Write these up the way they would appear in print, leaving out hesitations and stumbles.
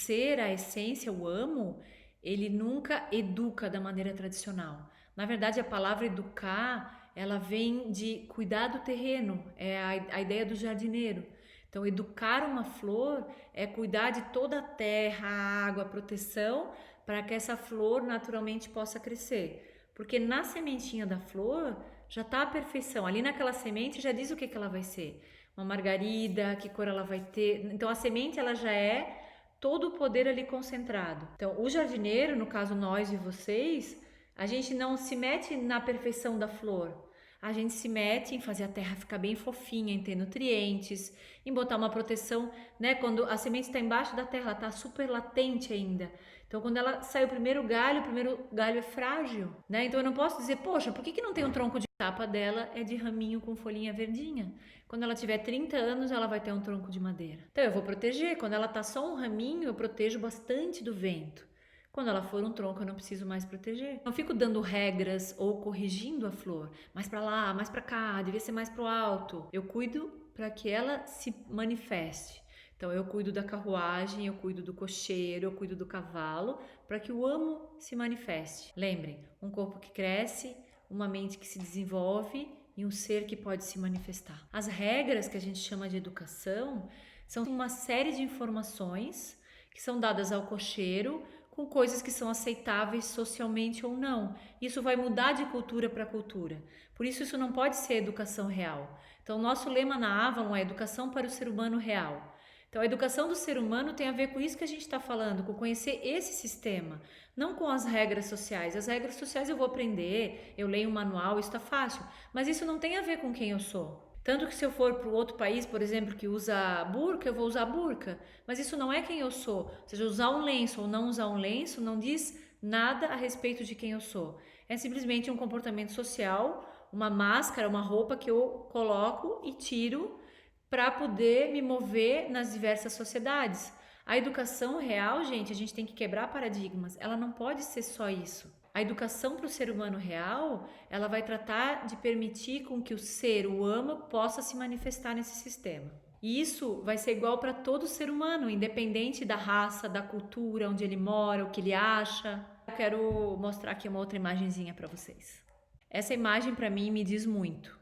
ser, a essência, o amo, ele nunca educa da maneira tradicional. Na verdade, a palavra educar, ela vem de cuidar do terreno, é a ideia do jardineiro. Então, educar uma flor é cuidar de toda a terra, a água, a proteção, para que essa flor naturalmente possa crescer. Porque na sementinha da flor já está a perfeição. Ali naquela semente já diz o que ela vai ser. Uma margarida, que cor ela vai ter. Então, a semente ela já é todo o poder ali concentrado. Então, o jardineiro, no caso nós e vocês, a gente não se mete na perfeição da flor. A gente se mete em fazer a terra ficar bem fofinha, em ter nutrientes, em botar uma proteção, né? Quando a semente está embaixo da terra, ela está super latente ainda. Então, quando ela sai o primeiro galho é frágil, né? Então, eu não posso dizer, poxa, por que não tem um tronco de tapa dela é de raminho com folhinha verdinha? Quando ela tiver 30 anos, ela vai ter um tronco de madeira. Então, eu vou proteger. Quando ela tá só um raminho, eu protejo bastante do vento. Quando ela for um tronco, eu não preciso mais proteger. Não fico dando regras ou corrigindo a flor. Mais para lá, mais para cá, devia ser mais pro alto. Eu cuido para que ela se manifeste. Então, eu cuido da carruagem, eu cuido do cocheiro, eu cuido do cavalo, para que o amo se manifeste. Lembrem, um corpo que cresce, uma mente que se desenvolve e um ser que pode se manifestar. As regras que a gente chama de educação são uma série de informações que são dadas ao cocheiro com coisas que são aceitáveis socialmente ou não. Isso vai mudar de cultura para cultura. Por isso não pode ser educação real. Então, nosso lema na Avalon é educação para o ser humano real. Então, a educação do ser humano tem a ver com isso que a gente está falando, com conhecer esse sistema, não com as regras sociais. As regras sociais eu vou aprender, eu leio um manual, isso está fácil, mas isso não tem a ver com quem eu sou. Tanto que se eu for para outro país, por exemplo, que usa burca, eu vou usar burca, mas isso não é quem eu sou. Ou seja, usar um lenço ou não usar um lenço não diz nada a respeito de quem eu sou. É simplesmente um comportamento social, uma máscara, uma roupa que eu coloco e tiro para poder me mover nas diversas sociedades. A educação real, gente, a gente tem que quebrar paradigmas. Ela não pode ser só isso. A educação para o ser humano real, ela vai tratar de permitir com que o ser, o amo, possa se manifestar nesse sistema. E isso vai ser igual para todo ser humano, independente da raça, da cultura, onde ele mora, o que ele acha. Eu quero mostrar aqui uma outra imagenzinha para vocês. Essa imagem para mim me diz muito.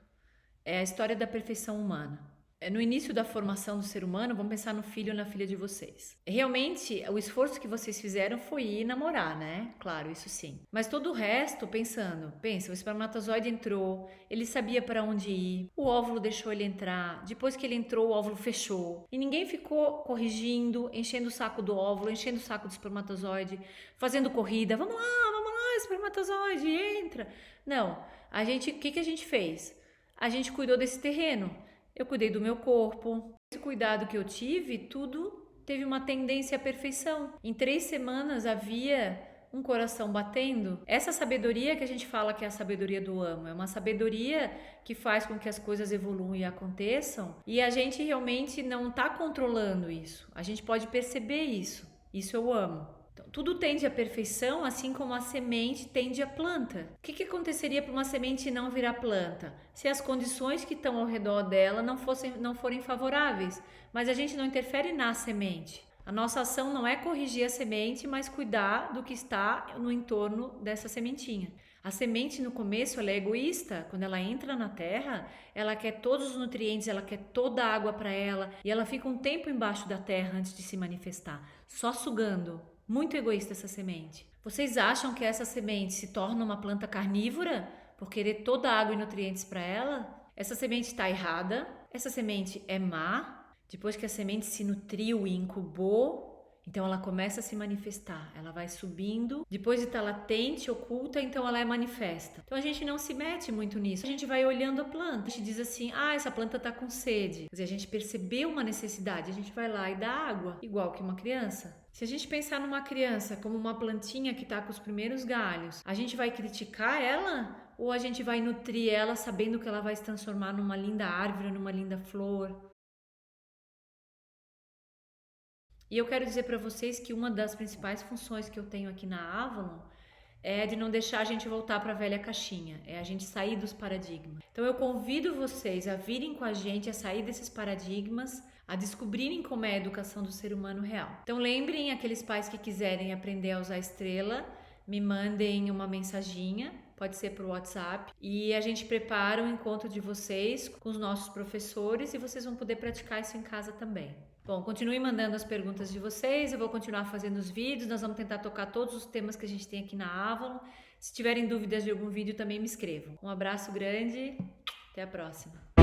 É a história da perfeição humana. No início da formação do ser humano, vamos pensar no filho ou na filha de vocês. Realmente, o esforço que vocês fizeram foi ir namorar, né? Claro, isso sim. Mas todo o resto, pensa, o espermatozoide entrou, ele sabia para onde ir, o óvulo deixou ele entrar, depois que ele entrou, o óvulo fechou. E ninguém ficou corrigindo, enchendo o saco do óvulo, enchendo o saco do espermatozoide, fazendo corrida, vamos lá, espermatozoide, entra. Não, o que a gente fez? A gente cuidou desse terreno. Eu cuidei do meu corpo. Esse cuidado que eu tive, tudo teve uma tendência à perfeição. Em 3 semanas havia um coração batendo. Essa sabedoria que a gente fala que é a sabedoria do amo, é uma sabedoria que faz com que as coisas evoluam e aconteçam. E a gente realmente não está controlando isso. A gente pode perceber isso. Isso eu amo. Então, tudo tende à perfeição, assim como a semente tende à planta. O que aconteceria para uma semente não virar planta? Se as condições que estão ao redor dela não forem favoráveis. Mas a gente não interfere na semente. A nossa ação não é corrigir a semente, mas cuidar do que está no entorno dessa sementinha. A semente no começo ela é egoísta, quando ela entra na terra, ela quer todos os nutrientes, ela quer toda a água para ela e ela fica um tempo embaixo da terra antes de se manifestar, só sugando. Muito egoísta essa semente. Vocês acham que essa semente se torna uma planta carnívora por querer toda a água e nutrientes para ela? Essa semente está errada, essa semente é má. Depois que a semente se nutriu e incubou, então ela começa a se manifestar, ela vai subindo, depois de estar latente, oculta, então ela é manifesta. Então a gente não se mete muito nisso, a gente vai olhando a planta, a gente diz assim, essa planta está com sede. Quer dizer, a gente percebeu uma necessidade, a gente vai lá e dá água, igual que uma criança. Se a gente pensar numa criança como uma plantinha que está com os primeiros galhos, a gente vai criticar ela ou a gente vai nutrir ela sabendo que ela vai se transformar numa linda árvore, numa linda flor? E eu quero dizer para vocês que uma das principais funções que eu tenho aqui na Avalon é de não deixar a gente voltar para a velha caixinha, é a gente sair dos paradigmas. Então eu convido vocês a virem com a gente, a sair desses paradigmas, a descobrirem como é a educação do ser humano real. Então lembrem, aqueles pais que quiserem aprender a usar a estrela, me mandem uma mensaginha, pode ser por WhatsApp, e a gente prepara o encontro de vocês com os nossos professores e vocês vão poder praticar isso em casa também. Bom, continue mandando as perguntas de vocês, eu vou continuar fazendo os vídeos, nós vamos tentar tocar todos os temas que a gente tem aqui na Avalon. Se tiverem dúvidas de algum vídeo, também me escrevam. Um abraço grande, até a próxima!